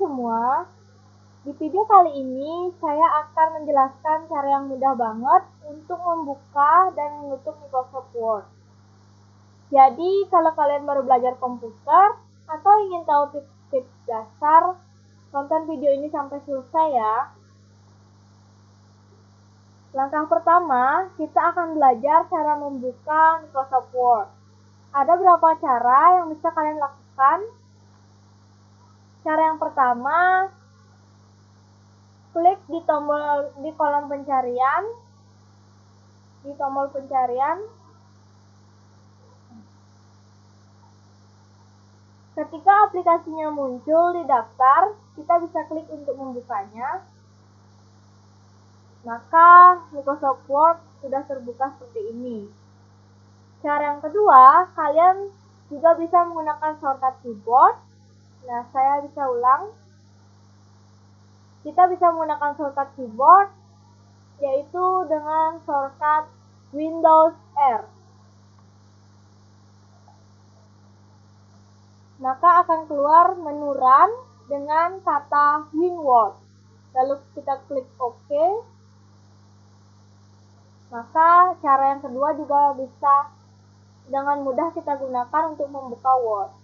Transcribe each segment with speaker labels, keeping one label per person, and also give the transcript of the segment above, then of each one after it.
Speaker 1: semua, di video kali ini saya akan menjelaskan cara yang mudah banget untuk membuka dan menutup Microsoft Word. Jadi kalau kalian baru belajar komputer atau ingin tahu tips-tips dasar, tonton video ini sampai selesai ya. Langkah pertama, kita akan belajar cara membuka Microsoft Word. Ada beberapa cara yang bisa kalian lakukan. Cara yang pertama, klik di kolom pencarian, di tombol pencarian. Ketika aplikasinya muncul di daftar, kita bisa klik untuk membukanya. Maka Microsoft Word sudah terbuka seperti ini. Cara yang kedua, kalian juga bisa menggunakan shortcut keyboard. Nah, saya bisa ulang. Kita bisa menggunakan shortcut keyboard, yaitu dengan shortcut Windows R. Maka akan keluar menu Run dengan kata WinWord. Lalu kita klik OK. Maka cara yang kedua juga bisa dengan mudah kita gunakan untuk membuka Word.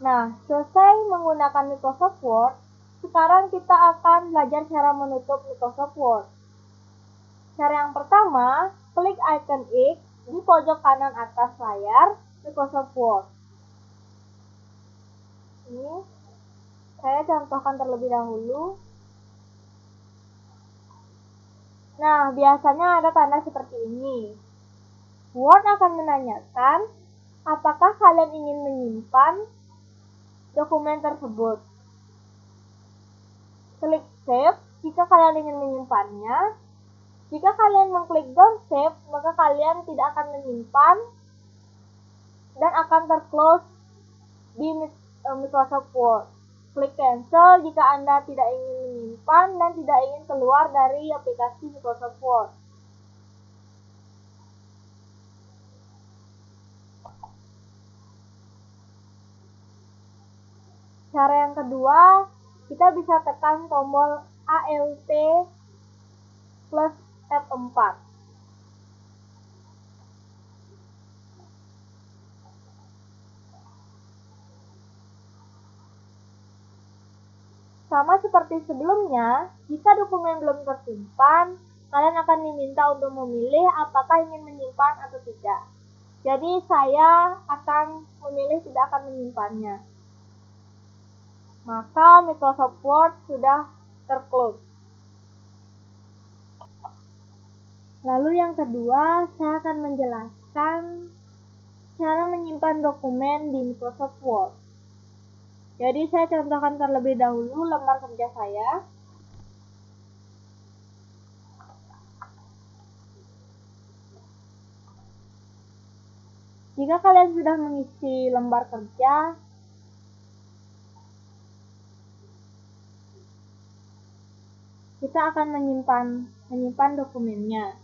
Speaker 1: Nah, selesai menggunakan Microsoft Word, sekarang kita akan belajar cara menutup Microsoft Word. Cara yang pertama, klik icon X di pojok kanan atas layar Microsoft Word. Ini saya contohkan terlebih dahulu. Nah, biasanya ada tanda seperti ini. Word akan menanyakan apakah kalian ingin menyimpan dokumen tersebut. Klik Save jika kalian ingin menyimpannya. Jika kalian mengklik Don't Save, maka kalian tidak akan menyimpan dan akan terclose di Microsoft Word. Klik Cancel jika Anda tidak ingin menyimpan dan tidak ingin keluar dari aplikasi Microsoft Word. Cara yang kedua, kita bisa tekan tombol Alt plus F4. Sama seperti sebelumnya, jika dokumen belum tersimpan, kalian akan diminta untuk memilih apakah ingin menyimpan atau tidak. Jadi saya akan memilih tidak akan menyimpannya. Maka Microsoft Word sudah terclose. Lalu yang kedua, saya akan menjelaskan cara menyimpan dokumen di Microsoft Word. Jadi saya contohkan terlebih dahulu lembar kerja saya. Jika kalian sudah mengisi lembar kerja, kita akan menyimpan dokumennya.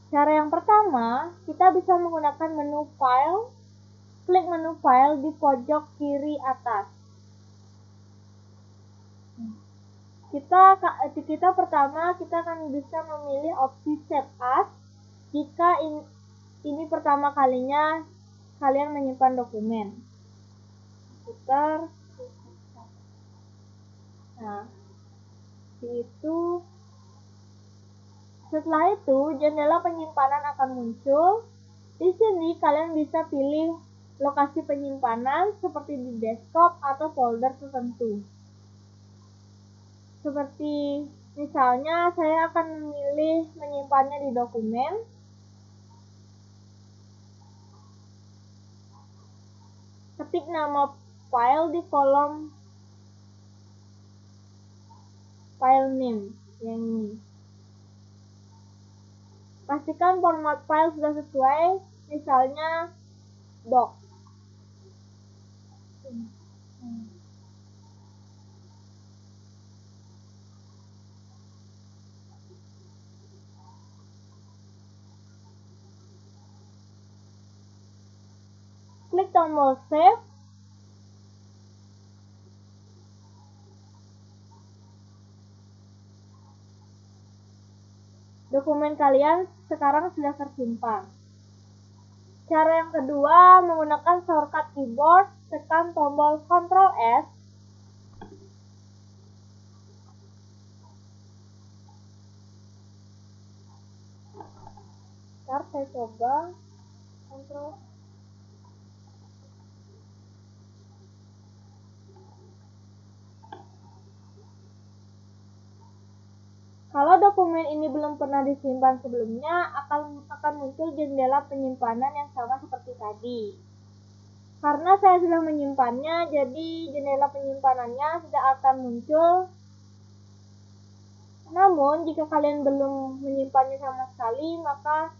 Speaker 1: Cara yang pertama, kita bisa menggunakan menu File. Klik menu File di pojok kiri atas. Kita pertama akan bisa memilih opsi Save As jika ini pertama kalinya kalian menyimpan dokumen. Putar. Nah, setelah itu jendela penyimpanan akan muncul. Di sini kalian bisa pilih lokasi penyimpanan seperti di desktop atau folder tertentu. Seperti misalnya saya akan memilih menyimpannya di dokumen. Ketik nama file di kolom file name yang ini. Pastikan format file sudah sesuai, misalnya doc. klik tombol save. Dokumen kalian sekarang sudah tersimpan. Cara yang kedua, menggunakan shortcut keyboard, tekan tombol Ctrl S. Ntar saya coba Ctrl. Kalau dokumen ini belum pernah disimpan sebelumnya, akan muncul jendela penyimpanan yang sama seperti tadi. Karena saya sudah menyimpannya, jadi jendela penyimpanannya tidak akan muncul. Namun, jika kalian belum menyimpannya sama sekali, maka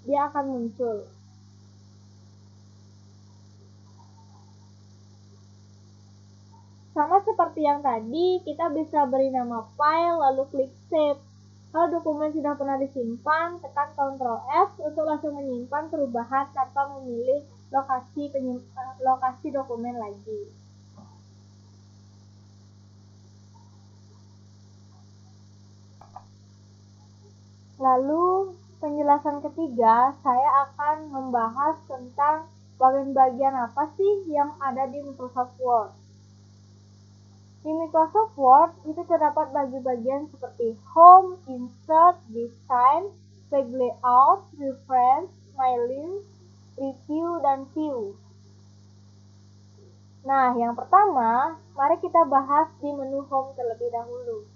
Speaker 1: dia akan muncul. Sama seperti yang tadi, kita bisa beri nama file lalu klik save. Kalau dokumen sudah pernah disimpan, tekan Ctrl F untuk langsung menyimpan perubahan tanpa memilih lokasi dokumen lagi. Lalu, penjelasan ketiga, saya akan membahas tentang bagian-bagian apa sih yang ada di Microsoft Word. Di Microsoft Word itu terdapat bagian-bagian seperti Home, Insert, Design, Page Layout, Reference, My List, Review, dan View. Nah, yang pertama, mari kita bahas di menu Home terlebih dahulu.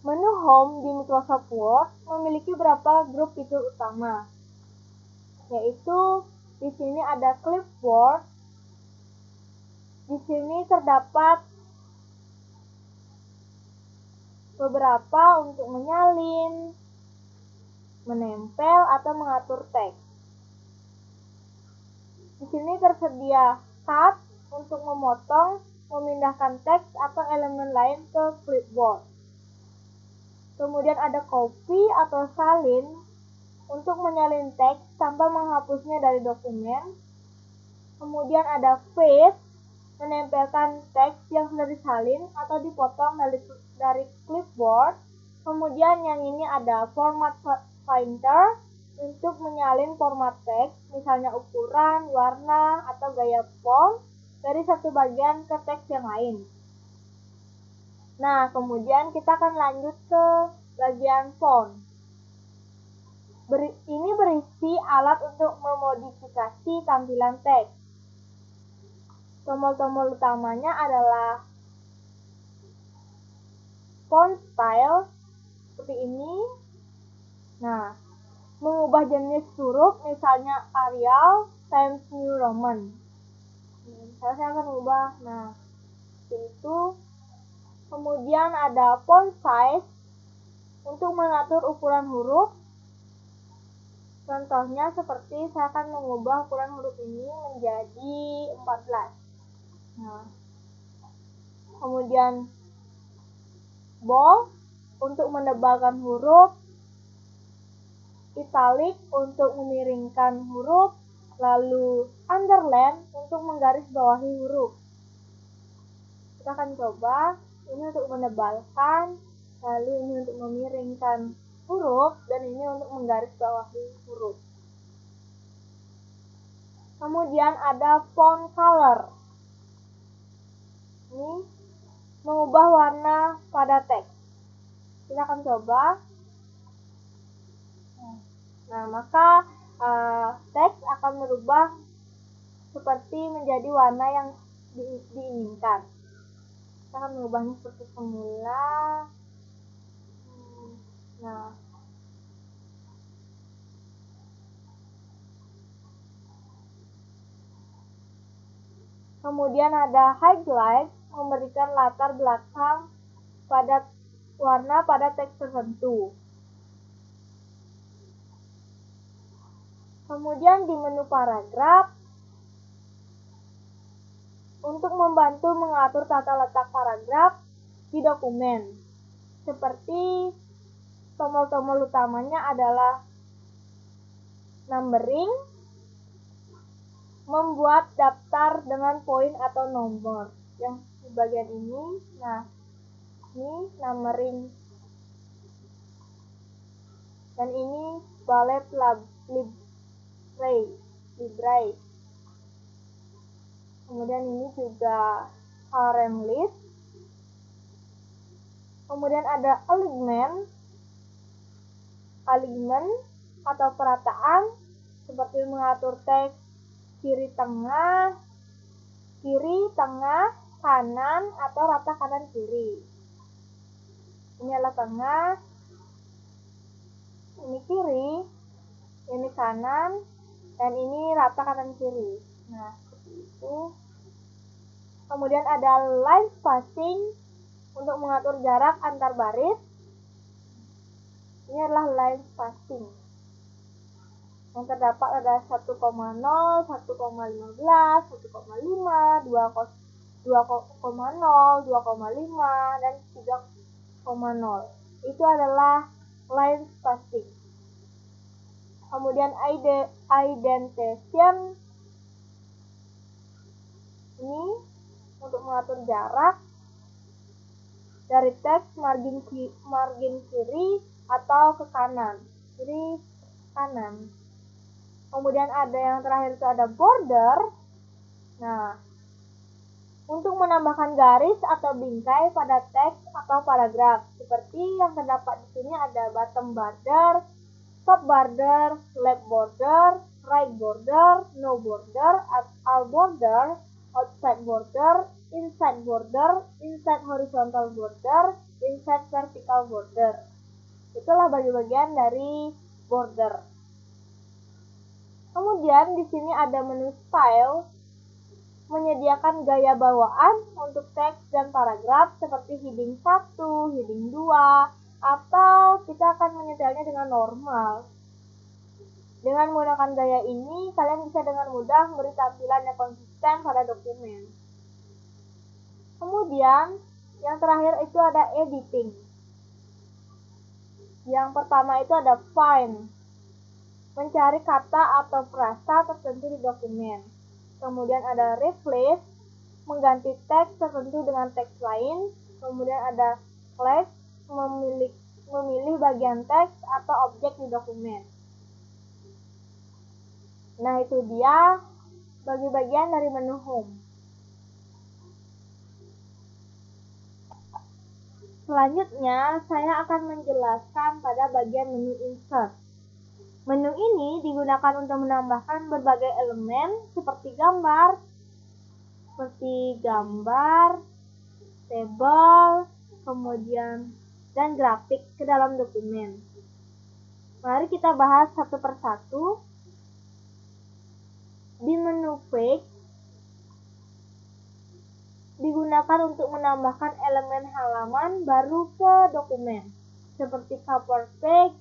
Speaker 1: Menu Home di Microsoft Word memiliki beberapa grup fitur utama, yaitu di sini ada Clipboard. Di sini terdapat beberapa untuk menyalin, menempel, atau mengatur teks. Di sini tersedia cut untuk memotong, memindahkan teks atau elemen lain ke clipboard. Kemudian ada copy atau salin untuk menyalin teks tanpa menghapusnya dari dokumen. Kemudian ada paste, menempelkan teks yang sudah disalin atau dipotong dari clipboard. Kemudian yang ini ada format finder untuk menyalin format teks, misalnya ukuran, warna, atau gaya font dari satu bagian ke teks yang lain. Nah, kemudian kita akan lanjut ke bagian font. Ini berisi alat untuk memodifikasi tampilan teks. Tombol-tombol utamanya adalah font style seperti ini. Nah, mengubah jenis huruf misalnya Arial, Times New Roman. Saya akan ubah. Nah, itu. Kemudian ada font size untuk mengatur ukuran huruf. Contohnya seperti saya akan mengubah ukuran huruf ini menjadi 14. Nah, kemudian bold untuk menebalkan huruf, italic untuk memiringkan huruf, lalu underline untuk menggarisbawahi huruf. Kita akan coba, ini untuk menebalkan, lalu ini untuk memiringkan huruf, dan ini untuk menggarisbawahi huruf. Kemudian ada font color. Ini mengubah warna pada teks. Kita akan coba. Nah, maka teks akan berubah seperti menjadi warna yang diinginkan. Kita akan mengubahnya seperti semula. Nah, kemudian ada highlight, memberikan latar belakang pada warna pada teks tertentu. Kemudian di menu paragraf, untuk membantu mengatur tata letak paragraf di dokumen. Seperti tombol-tombol utamanya adalah numbering, membuat daftar dengan poin atau nomor. Yang di bagian ini, nah ini numbering, dan ini ballet libre. Kemudian ini juga harem list. Kemudian ada alignment atau perataan, seperti mengatur teks kiri, tengah, kanan, atau rata kanan kiri. Ini adalah tengah, ini kiri, ini kanan, dan ini rata kanan kiri. Nah, seperti itu. Kemudian ada line spacing untuk mengatur jarak antar baris. Ini adalah line spacing. Yang terdapat ada 1,0, 1,15, 1,5, 2,0, 2,5, dan 3,0. Itu adalah line spacing. Kemudian indentation ini untuk mengatur jarak dari teks margin kiri atau ke kanan, kiri kanan. Kemudian ada yang terakhir itu ada border. Nah, untuk menambahkan garis atau bingkai pada teks atau paragraf, seperti yang terdapat di sini ada bottom border, top border, left border, right border, no border, all border, outside border, inside horizontal border, inside vertical border. Itulah bagian dari border. Kemudian di sini ada menu style, menyediakan gaya bawaan untuk teks dan paragraf seperti heading 1, heading 2, atau kita akan menyetelnya dengan normal. Dengan menggunakan gaya ini, kalian bisa dengan mudah memberi tampilan yang konsisten pada dokumen. Kemudian, yang terakhir itu ada editing. Yang pertama itu ada find, mencari kata atau frasa tertentu di dokumen. Kemudian ada replace, mengganti teks tertentu dengan teks lain. Kemudian ada place, memilih bagian teks atau objek di dokumen. Nah, itu dia bagian dari menu home. Selanjutnya, saya akan menjelaskan pada bagian menu insert. Menu ini digunakan untuk menambahkan berbagai elemen seperti gambar, table, kemudian dan grafik ke dalam dokumen. Mari kita bahas satu persatu. Di menu page digunakan untuk menambahkan elemen halaman baru ke dokumen, seperti cover page,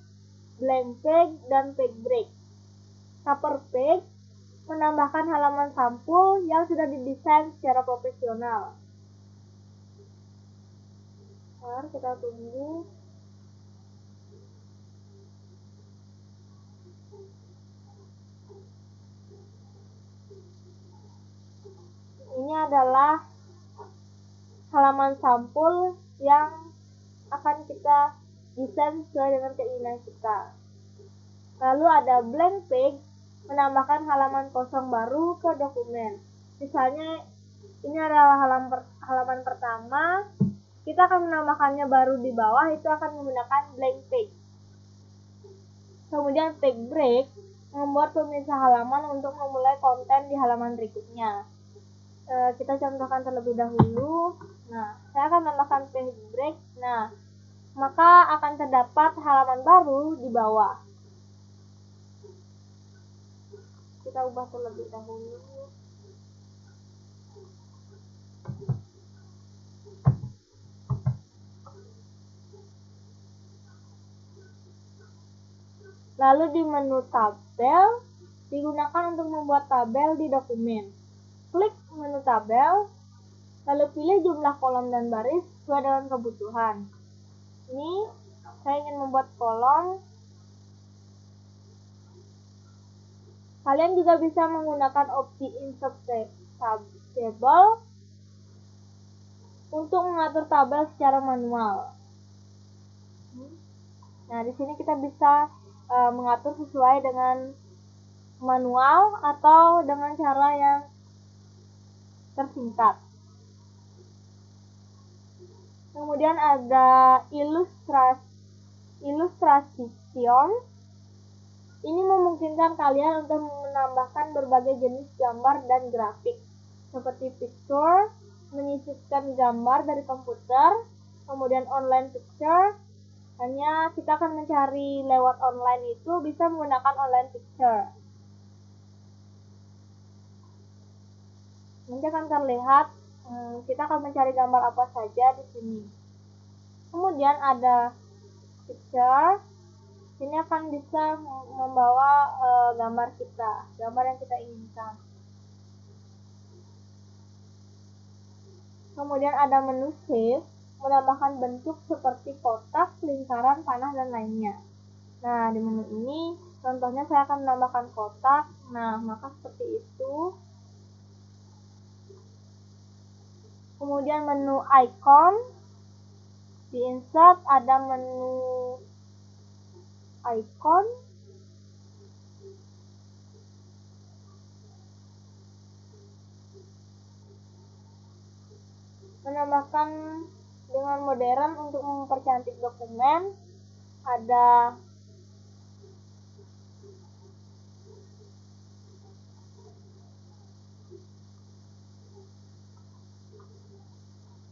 Speaker 1: blank page, dan page break. Cover page menambahkan halaman sampul yang sudah didesain secara profesional. Mari kita tunggu. Ini adalah halaman sampul yang akan kita desain sesuai dengan keinginan kita. Lalu ada blank page, menambahkan halaman kosong baru ke dokumen. Misalnya ini adalah halaman pertama, kita akan menambahkannya baru di bawah, itu akan menggunakan blank page. Kemudian page break, membuat pemisah halaman untuk memulai konten di halaman berikutnya. Kita contohkan terlebih dahulu. Nah, saya akan menambahkan page break. Nah, maka akan terdapat halaman baru di bawah. Kita ubah terlebih dahulu. Lalu di menu tabel, digunakan untuk membuat tabel di dokumen. Klik menu tabel, lalu pilih jumlah kolom dan baris sesuai dengan kebutuhan. Ini saya ingin membuat kolom Kalian juga bisa menggunakan opsi insert table untuk mengatur tabel secara manual. Nah, di sini kita bisa mengatur sesuai dengan manual atau dengan cara yang tersingkat. Kemudian ada illustration. Ini memungkinkan kalian untuk menambahkan berbagai jenis gambar dan grafik, seperti picture, menyisipkan gambar dari komputer, kemudian online picture. Hanya kita akan mencari lewat online itu bisa menggunakan online picture. Nanti akan terlihat kita akan mencari gambar apa saja di sini. Kemudian ada picture. Ini akan bisa membawa gambar yang kita inginkan. Kemudian ada menu shape, menambahkan bentuk seperti kotak, lingkaran, panah, dan lainnya. Nah, di menu ini contohnya saya akan menambahkan kotak. Nah, maka seperti itu. Kemudian menu icon, di insert ada menu icon. Menambahkan dengan modern untuk mempercantik dokumen.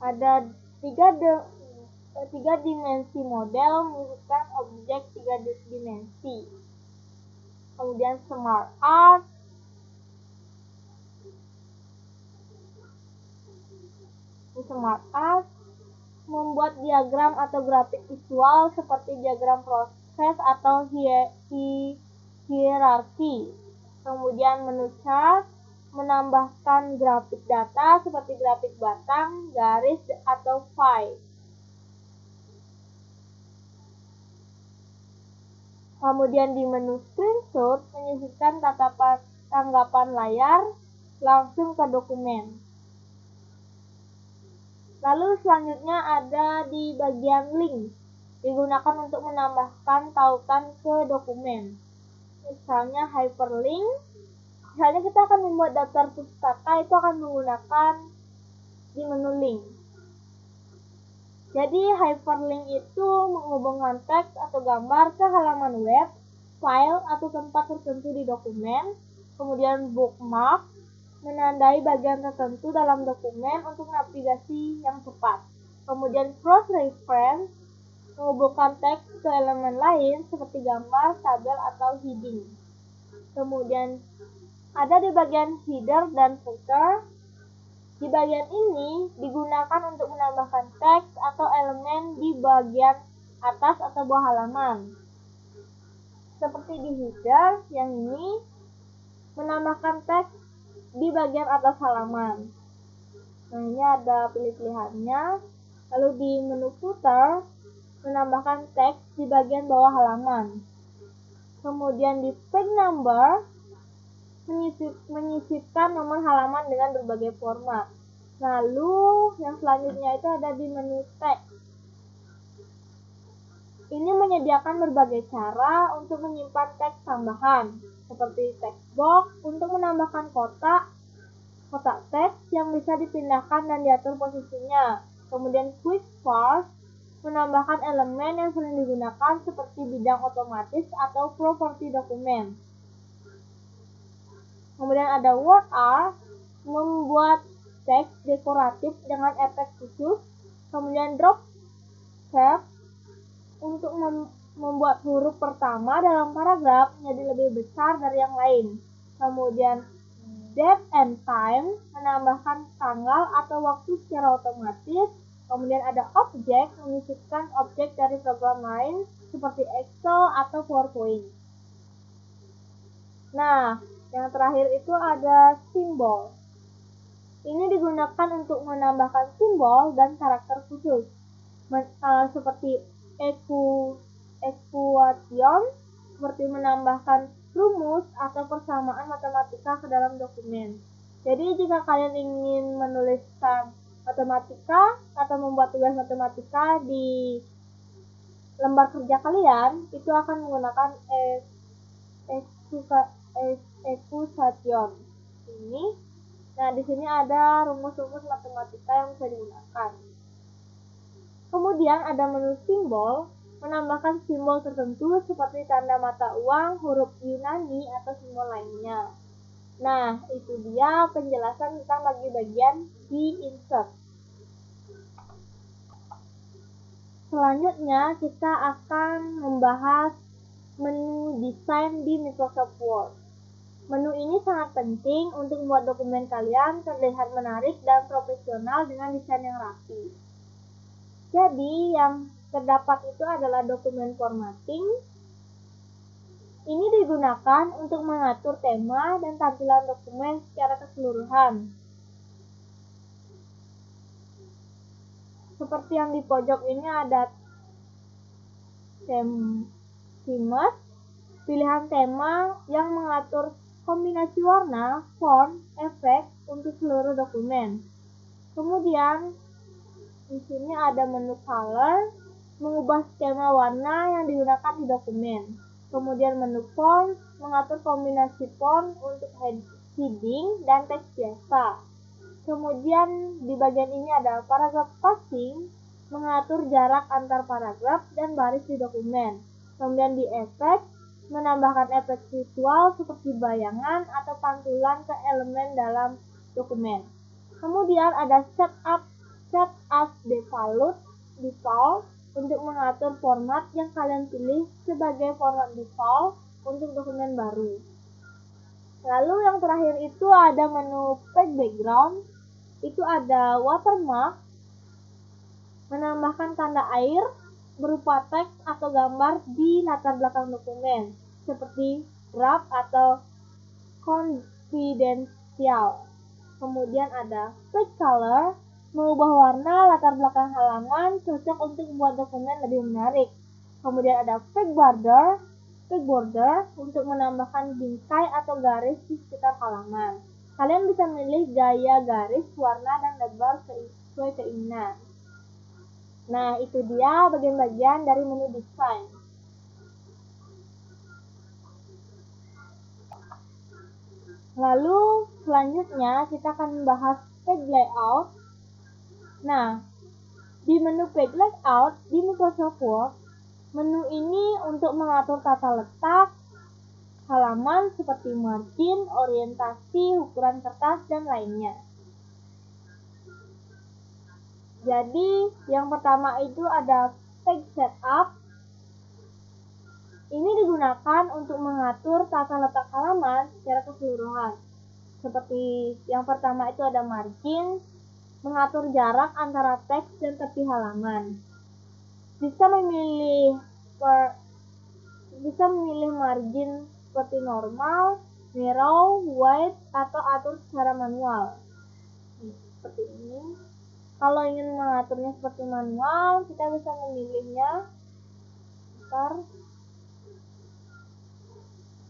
Speaker 1: Ada tiga dimensi model, menunjukkan objek 3 dimensi. Kemudian smart art, membuat diagram atau grafik visual seperti diagram proses atau hierarki. Kemudian menu chart, menambahkan grafik data seperti grafik batang, garis, atau pie. Kemudian di menu screenshot, menyisipkan tanggapan layar langsung ke dokumen. Lalu selanjutnya ada di bagian link, digunakan untuk menambahkan tautan ke dokumen. Misalnya hyperlink, misalnya kita akan membuat daftar pustaka, itu akan menggunakan di menu link. Jadi hyperlink itu menghubungkan teks atau gambar ke halaman web, file, atau tempat tertentu di dokumen. Kemudian bookmark, menandai bagian tertentu dalam dokumen untuk navigasi yang cepat. Kemudian cross-reference, menghubungkan teks ke elemen lain seperti gambar, tabel, atau heading. Kemudian ada di bagian header dan footer. Di bagian ini digunakan untuk menambahkan teks atau elemen di bagian atas atau bawah halaman. Seperti di header yang ini, menambahkan teks di bagian atas halaman. Nah, ini ada pilih-pilihannya. Lalu di menu footer, menambahkan teks di bagian bawah halaman. Kemudian di page number, menyisipkan nomor halaman dengan berbagai format. Lalu yang selanjutnya itu ada di menu teks. Ini menyediakan berbagai cara untuk menyimpan teks tambahan, seperti text box untuk menambahkan kotak teks yang bisa dipindahkan dan diatur posisinya. Kemudian quick parse, menambahkan elemen yang sering digunakan seperti bidang otomatis atau properti dokumen. Kemudian ada word art, membuat teks dekoratif dengan efek khusus. Kemudian drop shape, untuk membuat huruf pertama dalam paragraf menjadi lebih besar dari yang lain. Kemudian date and time, menambahkan tanggal atau waktu secara otomatis. Kemudian ada objek, menyisipkan objek dari program lain seperti Excel atau PowerPoint. Nah, yang terakhir itu ada simbol. Ini digunakan untuk menambahkan simbol dan karakter khusus, seperti equation, seperti menambahkan rumus atau persamaan matematika ke dalam dokumen. Jadi jika kalian ingin menuliskan matematika atau membuat tugas matematika di lembar kerja kalian, itu akan menggunakan excusation ini. Nah, di sini ada rumus-rumus matematika yang bisa digunakan. Kemudian ada menu simbol, menambahkan simbol tertentu seperti tanda mata uang, huruf Yunani, atau simbol lainnya. Nah, itu dia penjelasan tentang bagian di insert. Selanjutnya kita akan membahas menu desain di Microsoft Word. Menu ini sangat penting untuk membuat dokumen kalian terlihat menarik dan profesional dengan desain yang rapi. Jadi, yang terdapat itu adalah dokumen formatting. Ini digunakan untuk mengatur tema dan tampilan dokumen secara keseluruhan. Seperti yang di pojok ini ada themes, pilihan tema yang mengatur kombinasi warna, font, efek untuk seluruh dokumen. Kemudian di sini ada menu color, mengubah skema warna yang digunakan di dokumen. Kemudian menu font, mengatur kombinasi font untuk heading dan teks biasa. Kemudian di bagian ini ada paragraph spacing, mengatur jarak antar paragraf dan baris di dokumen. Kemudian di efek, menambahkan efek visual seperti bayangan atau pantulan ke elemen dalam dokumen. Kemudian ada set as default untuk mengatur format yang kalian pilih sebagai format default untuk dokumen baru. Lalu yang terakhir itu ada menu page background, itu ada watermark, menambahkan tanda air berupa teks atau gambar di latar belakang dokumen, seperti draft atau confidential. Kemudian ada page color, mengubah warna latar belakang halaman cocok untuk membuat dokumen lebih menarik. Kemudian ada page border untuk menambahkan bingkai atau garis di sekitar halaman. Kalian bisa memilih gaya garis, warna, dan lebar sesuai keinginan. Nah, itu dia bagian-bagian dari menu desain. Lalu, selanjutnya kita akan membahas page layout. Nah, di menu page layout di Microsoft Word, menu ini untuk mengatur tata letak halaman seperti margin, orientasi, ukuran kertas, dan lainnya. Jadi, yang pertama itu ada page setup. Ini digunakan untuk mengatur tata letak halaman secara keseluruhan. Seperti yang pertama itu ada margin, mengatur jarak antara teks dan tepi halaman. Bisa memilih margin seperti normal, narrow, wide, atau atur secara manual. Seperti ini. Kalau ingin mengaturnya seperti manual, kita bisa memilihnya.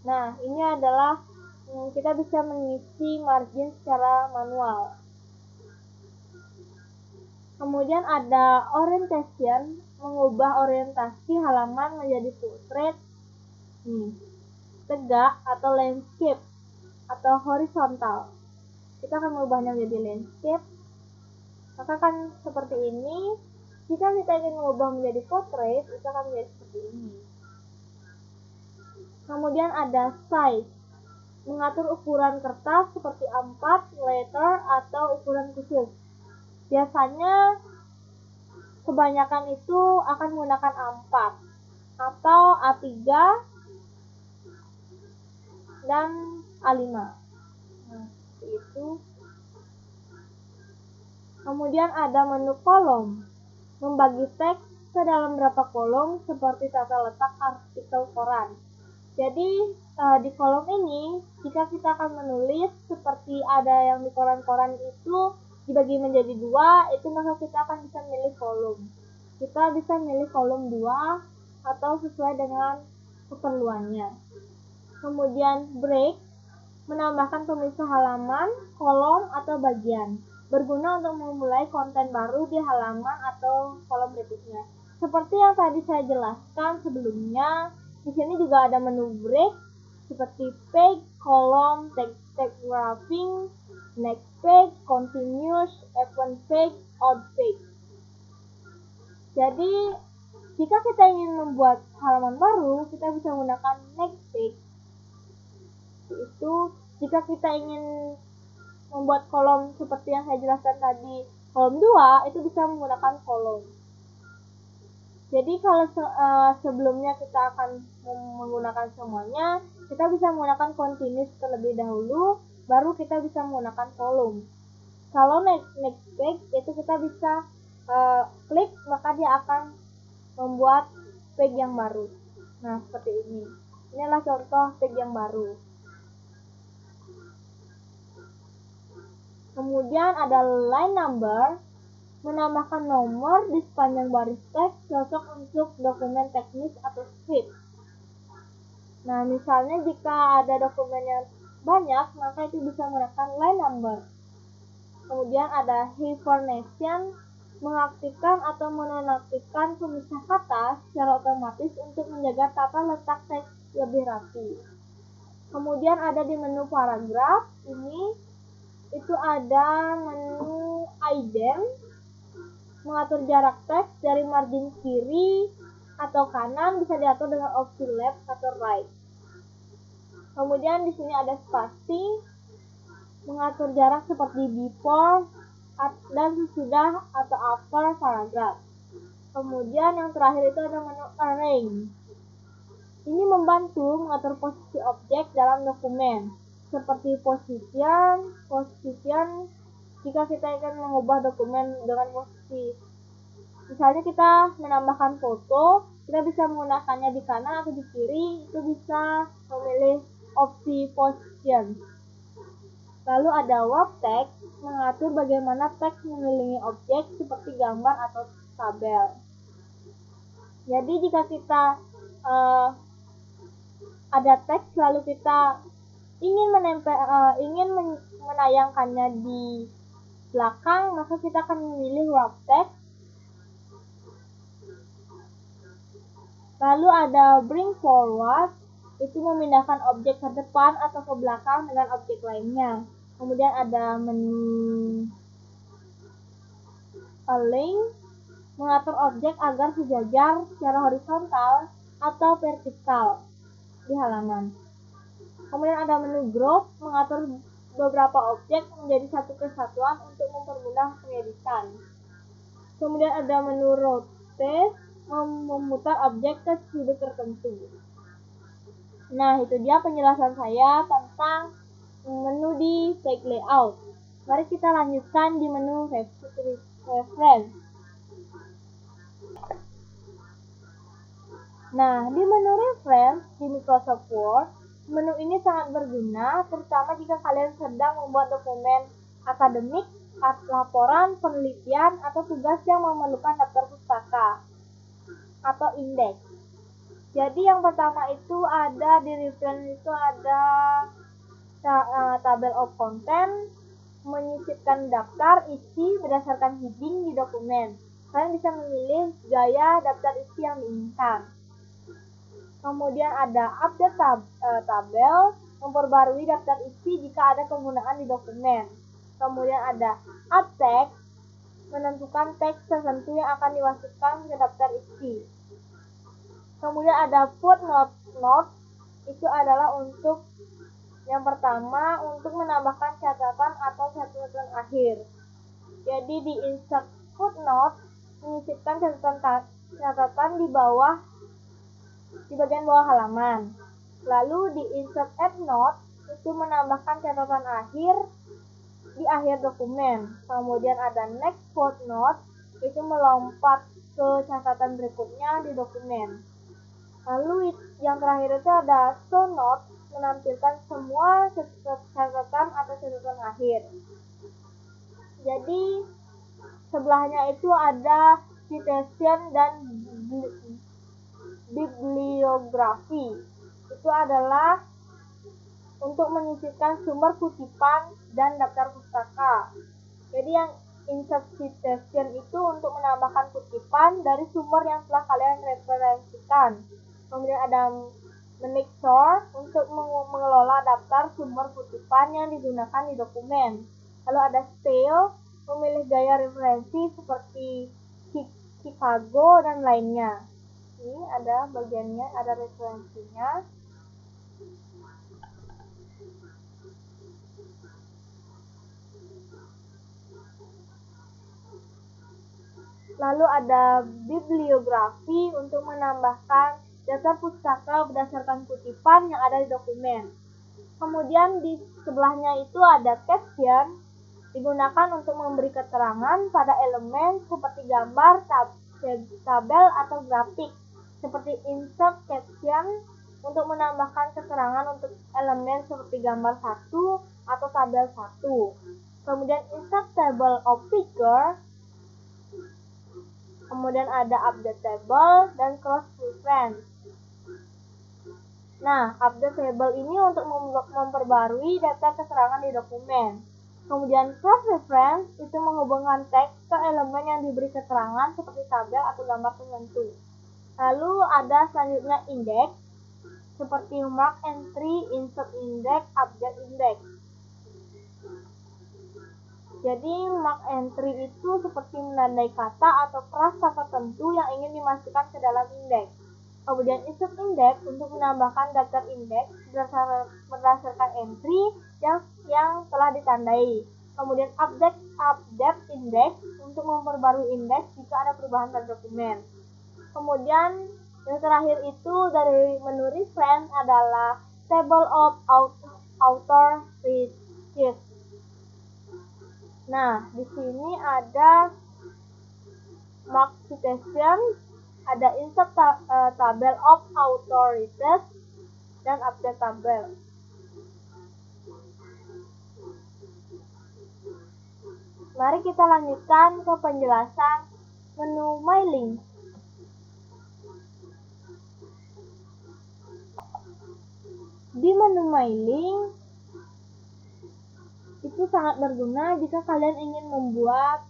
Speaker 1: Nah, ini adalah kita bisa mengisi margin secara manual. Kemudian ada orientation, mengubah orientasi halaman menjadi portrait, tegak atau landscape atau horizontal. Kita akan mengubahnya menjadi landscape. Maka kan seperti ini. Jika kita ingin mengubah menjadi portrait, kita akan menjadi seperti ini. Kemudian ada size, mengatur ukuran kertas seperti A4, letter, atau ukuran khusus. Biasanya kebanyakan itu akan menggunakan A4 atau A3 dan A5. Nah, seperti itu. Kemudian ada menu kolom, membagi teks ke dalam beberapa kolom seperti tata letak artikel koran. Jadi di kolom ini, jika kita akan menulis seperti ada yang di koran-koran itu dibagi menjadi dua, itu maka kita akan bisa memilih kolom. Kita bisa memilih kolom 2 atau sesuai dengan keperluannya. Kemudian break, menambahkan pemisah halaman, kolom, atau bagian. Berguna untuk memulai konten baru di halaman atau kolom berikutnya. Seperti yang tadi saya jelaskan sebelumnya, di sini juga ada menu break seperti page, kolom, text wrapping, next page, continuous, F1 page, out page. Jadi, jika kita ingin membuat halaman baru, kita bisa menggunakan next page. Itu jika kita ingin membuat kolom seperti yang saya jelaskan tadi, kolom 2, itu bisa menggunakan kolom. Jadi kalau sebelumnya kita akan menggunakan semuanya, kita bisa menggunakan continuous terlebih dahulu, baru kita bisa menggunakan kolom. Kalau next page, itu kita bisa klik, maka dia akan membuat page yang baru. Nah, seperti ini. Inilah contoh page yang baru. Kemudian ada line number, menambahkan nomor di sepanjang baris teks, cocok untuk dokumen teknis atau script. Nah, misalnya jika ada dokumen yang banyak, maka itu bisa menggunakan line number. Kemudian ada hibernation, mengaktifkan atau menonaktifkan pemisah kata secara otomatis untuk menjaga tata letak teks lebih rapi. Kemudian ada di menu paragraf, ini itu ada menu idem, mengatur jarak teks dari margin kiri atau kanan bisa diatur dengan opsi left atau right. Kemudian di sini ada spacing, mengatur jarak seperti before dan sesudah atau after paragraph. Kemudian yang terakhir itu ada menu arrange. Ini membantu mengatur posisi objek dalam dokumen, seperti position jika kita ingin mengubah dokumen dengan posisi. Misalnya kita menambahkan foto, kita bisa menggunakannya di kanan atau di kiri, itu bisa memilih opsi position. Lalu ada wrap text, mengatur bagaimana teks mengelilingi objek seperti gambar atau tabel. Jadi jika kita ada teks lalu kita ingin menayangkannya di belakang, maka kita akan memilih wrap text. Lalu ada bring forward, itu memindahkan objek ke depan atau ke belakang dengan objek lainnya. Kemudian ada menu align, mengatur objek agar sejajar secara horizontal atau vertikal di halaman. Kemudian ada menu group, mengatur beberapa objek menjadi satu kesatuan untuk mempermudah pengeditan. Kemudian ada menu rotate, memutar objek ke sudut tertentu. Nah, itu dia penjelasan saya tentang menu di page layout. Mari kita lanjutkan di menu reference. Nah, di menu reference di Microsoft Word, menu ini sangat berguna, terutama jika kalian sedang membuat dokumen akademik, laporan, penelitian, atau tugas yang memerlukan daftar pustaka atau indeks. Jadi yang pertama itu ada di reference itu ada tabel of content, menyisipkan daftar isi berdasarkan heading di dokumen. Kalian bisa memilih gaya daftar isi yang diinginkan. Kemudian ada update tabel, memperbarui daftar isi jika ada penggunaan di dokumen. Kemudian ada add text, menentukan teks tertentu yang akan dimasukkan ke daftar isi. Kemudian ada footnote, itu adalah untuk yang pertama untuk menambahkan catatan atau catatan akhir. Jadi di insert footnote, menyisipkan catatan di bagian bawah halaman. Lalu di insert endnote, itu menambahkan catatan akhir di akhir dokumen. Kemudian ada next footnote, itu melompat ke catatan berikutnya di dokumen. Lalu yang terakhir itu ada show note, menampilkan semua catatan atau catatan akhir. Jadi sebelahnya itu ada citation dan bibliografi. Itu adalah untuk menyisipkan sumber kutipan dan daftar pustaka. Jadi yang insert citation itu untuk menambahkan kutipan dari sumber yang telah kalian referensikan. Kemudian ada make sure untuk mengelola daftar sumber kutipan yang digunakan di dokumen. Lalu ada style, memilih gaya referensi seperti Chicago dan lainnya. Ini ada bagiannya, ada referensinya. Lalu ada bibliografi untuk menambahkan daftar pustaka berdasarkan kutipan yang ada di dokumen. Kemudian di sebelahnya itu ada caption, digunakan untuk memberi keterangan pada elemen seperti gambar, tabel, atau grafik. Seperti insert caption untuk menambahkan keterangan untuk elemen seperti gambar 1 atau tabel 1. Kemudian insert table of figure. Kemudian ada update table dan cross reference. Nah, update table ini untuk memperbarui data keterangan di dokumen. Kemudian cross reference itu menghubungkan teks ke elemen yang diberi keterangan seperti tabel atau gambar tertentu. Lalu ada selanjutnya index seperti mark entry, insert index, update index. Jadi mark entry itu seperti menandai kata atau frasa tertentu yang ingin dimasukkan ke dalam indeks. Kemudian insert index untuk menambahkan daftar indeks berdasarkan entry yang telah ditandai. Kemudian update index untuk memperbarui indeks jika ada perubahan pada dokumen. Kemudian yang terakhir itu dari menu reference adalah table of author receipt. Nah, di sini ada mark citation, ada insert tabel of authorities, dan update tabel. Mari kita lanjutkan ke penjelasan menu mailing. Di menu mailing itu sangat berguna jika kalian ingin membuat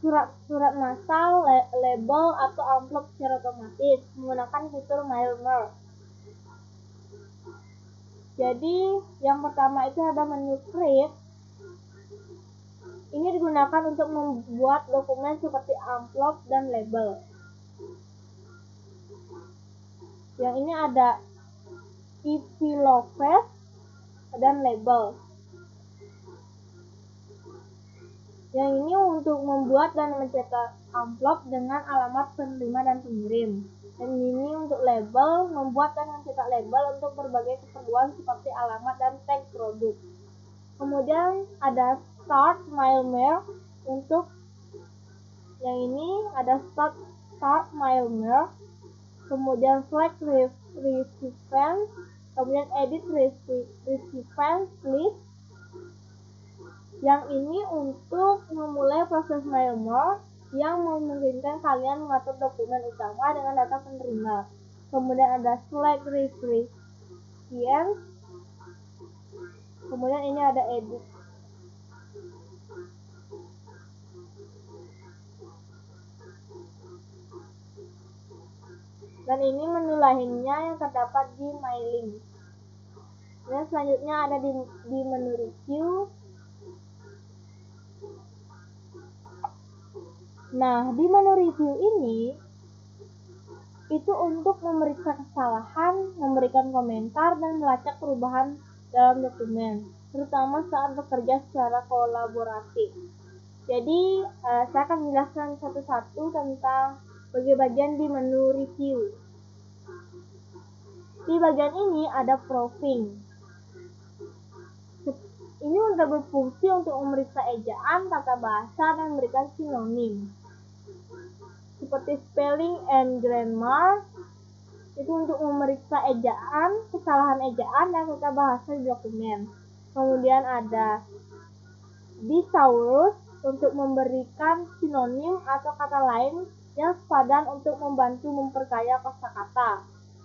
Speaker 1: surat-surat massal, label, atau amplop secara otomatis menggunakan fitur mail merge. Jadi yang pertama itu ada menu create. Ini digunakan untuk membuat dokumen seperti amplop dan label. Yang ini ada envelopes dan label. Yang ini untuk membuat dan mencetak amplop dengan alamat penerima dan pengirim. Dan ini untuk label, membuat dan mencetak label untuk berbagai keperluan seperti alamat dan tag produk. Kemudian ada start mail merge untuk yang ini ada start mail merge. Kemudian select recipient, kemudian edit recipient list. Yang ini untuk memulai proses mail merge yang memungkinkan kalian mengatur dokumen utama dengan data penerima. Kemudian ada select recipient. Kemudian ini ada edit. Dan ini menu lainnya yang terdapat di mailing. Dan selanjutnya ada di menu review. Nah, di menu review ini itu untuk memeriksa kesalahan, memberikan komentar, dan melacak perubahan dalam dokumen, terutama saat bekerja secara kolaboratif. Jadi, saya akan menjelaskan satu-satu tentang bagian di menu review. Di bagian ini ada proofing. Ini untuk berfungsi untuk memeriksa ejaan, tata bahasa, dan memberikan sinonim. Seperti spelling and grammar, itu untuk memeriksa ejaan, kesalahan ejaan, dan tata bahasa di dokumen. Kemudian ada thesaurus untuk memberikan sinonim atau kata lain yang sepadan untuk membantu memperkaya kosakata.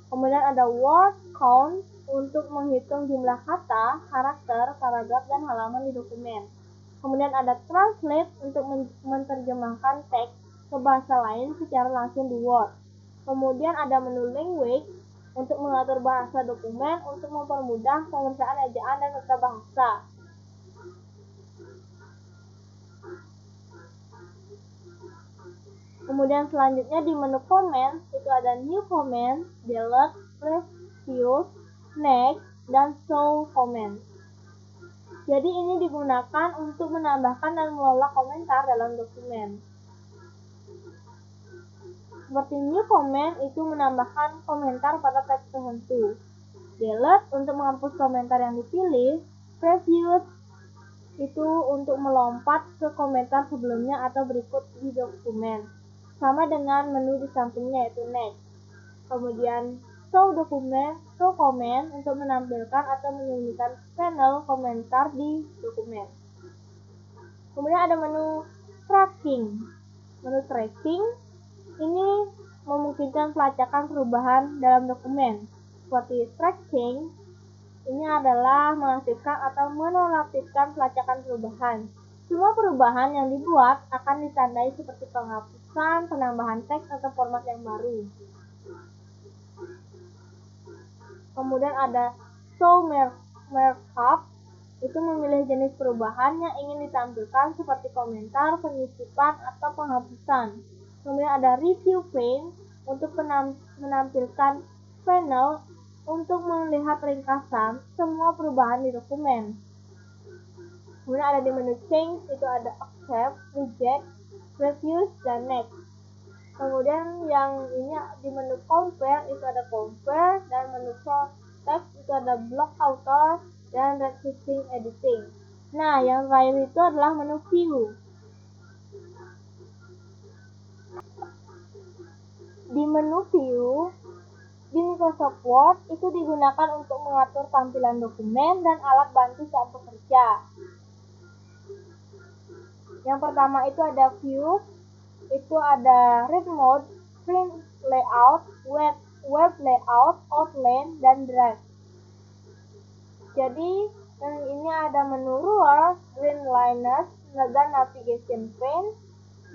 Speaker 1: Kemudian ada word count untuk menghitung jumlah kata, karakter, paragraf, dan halaman di dokumen. Kemudian ada translate untuk menerjemahkan teks ke bahasa lain secara langsung di Word. Kemudian ada menu language untuk mengatur bahasa dokumen untuk mempermudah pemeriksaan ejaan dan tata bahasa. Kemudian selanjutnya di menu comment itu ada new comment, delete, previous, next, dan show comment. Jadi ini digunakan untuk menambahkan dan mengelola komentar dalam dokumen. Seperti new comment itu menambahkan komentar pada teks tertentu. Delete untuk menghapus komentar yang dipilih. Previous itu untuk melompat ke komentar sebelumnya atau berikut di dokumen. Sama dengan menu di sampingnya yaitu next. Kemudian show comment untuk menampilkan atau menyembunyikan panel komentar di dokumen. Kemudian ada menu tracking. Menu tracking ini memungkinkan pelacakan perubahan dalam dokumen. Seperti tracking ini adalah mengaktifkan atau menonaktifkan pelacakan perubahan. Semua perubahan yang dibuat akan ditandai seperti penghapusan, penambahan teks, atau format yang baru. Kemudian ada show markup, itu memilih jenis perubahan yang ingin ditampilkan seperti komentar, penyisipan, atau penghapusan. Kemudian ada review pane untuk menampilkan panel untuk melihat ringkasan semua perubahan di dokumen. Kemudian ada di menu change itu ada accept, reject, refuse, dan next. Kemudian yang ini di menu compare itu ada compare, dan menu text itu ada block author dan resisting editing. Nah, yang terakhir itu adalah menu view. Di menu view di Microsoft Word itu digunakan untuk mengatur tampilan dokumen dan alat bantu saat bekerja. Yang pertama itu ada view, itu ada read mode, print layout, web layout, outline, dan drag. Jadi yang ini ada menu ruler, green liners, dan navigation pane.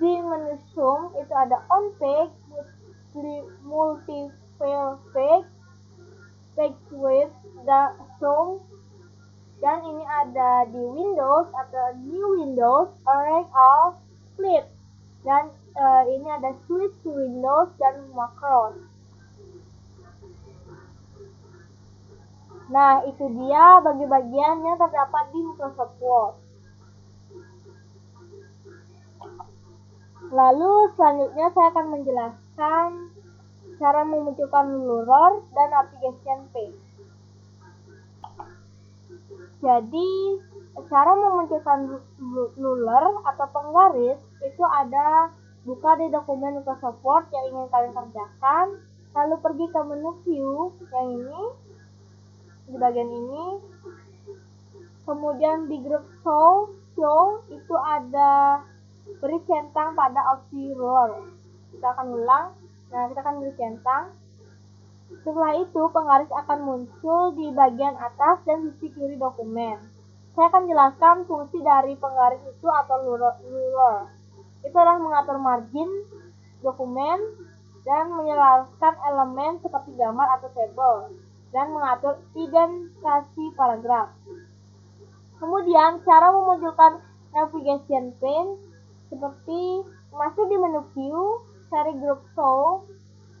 Speaker 1: Di menu zoom itu ada on page, multi page, page width, dan zoom. Dan ini ada di Windows atau New Windows, arrange all, split. Dan ini ada switch to Windows dan macros. Nah, itu dia bagi-bagian yang terdapat di Microsoft Word. Lalu selanjutnya saya akan menjelaskan cara memunculkan ruler dan navigation pane. Jadi, cara memunculkan ruler atau penggaris itu ada buka di dokumen Microsoft Word yang ingin kalian kerjakan, lalu pergi ke menu view yang ini, di bagian ini. Kemudian di grup show itu ada beri centang pada opsi ruler. Kita akan ulang. Nah, kita akan beri centang. Setelah itu, penggaris akan muncul di bagian atas dan sisi kiri dokumen. Saya akan jelaskan fungsi dari penggaris itu atau ruler. Itu adalah mengatur margin dokumen dan menyelaraskan elemen seperti gambar atau tabel dan mengatur indentasi paragraf. Kemudian, cara memunculkan navigation pane seperti masuk di menu view, cari grup show,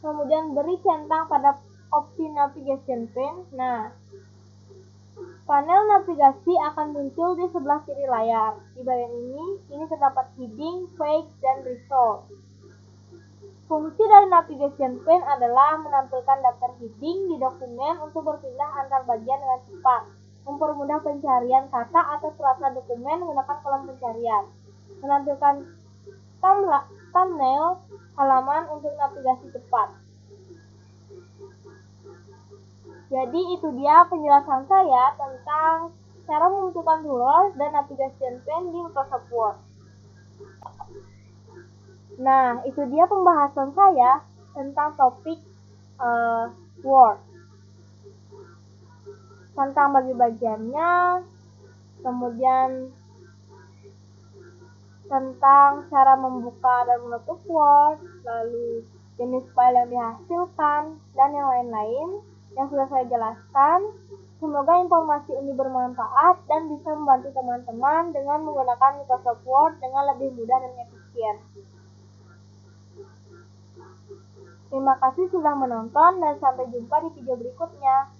Speaker 1: kemudian beri centang pada opsi navigation pane. Nah, panel navigasi akan muncul di sebelah kiri layar. Di bagian ini terdapat heading, page, dan result. Fungsi dari navigation pane adalah menampilkan daftar heading di dokumen untuk berpindah antar bagian dengan cepat, mempermudah pencarian kata atau frasa dokumen menggunakan kolom pencarian, menampilkan thumbnail halaman untuk navigasi cepat. Jadi itu dia penjelasan saya tentang cara memunculkan ruler dan navigation pane di Microsoft Word. Nah, itu dia pembahasan saya tentang topik Word. tentang bagi-bagiannya, kemudian tentang cara membuka dan menutup Word, lalu jenis file yang dihasilkan, dan yang lain-lain yang sudah saya jelaskan. Semoga informasi ini bermanfaat dan bisa membantu teman-teman dengan menggunakan Microsoft Word dengan lebih mudah dan efisien. Terima kasih sudah menonton dan sampai jumpa di video berikutnya.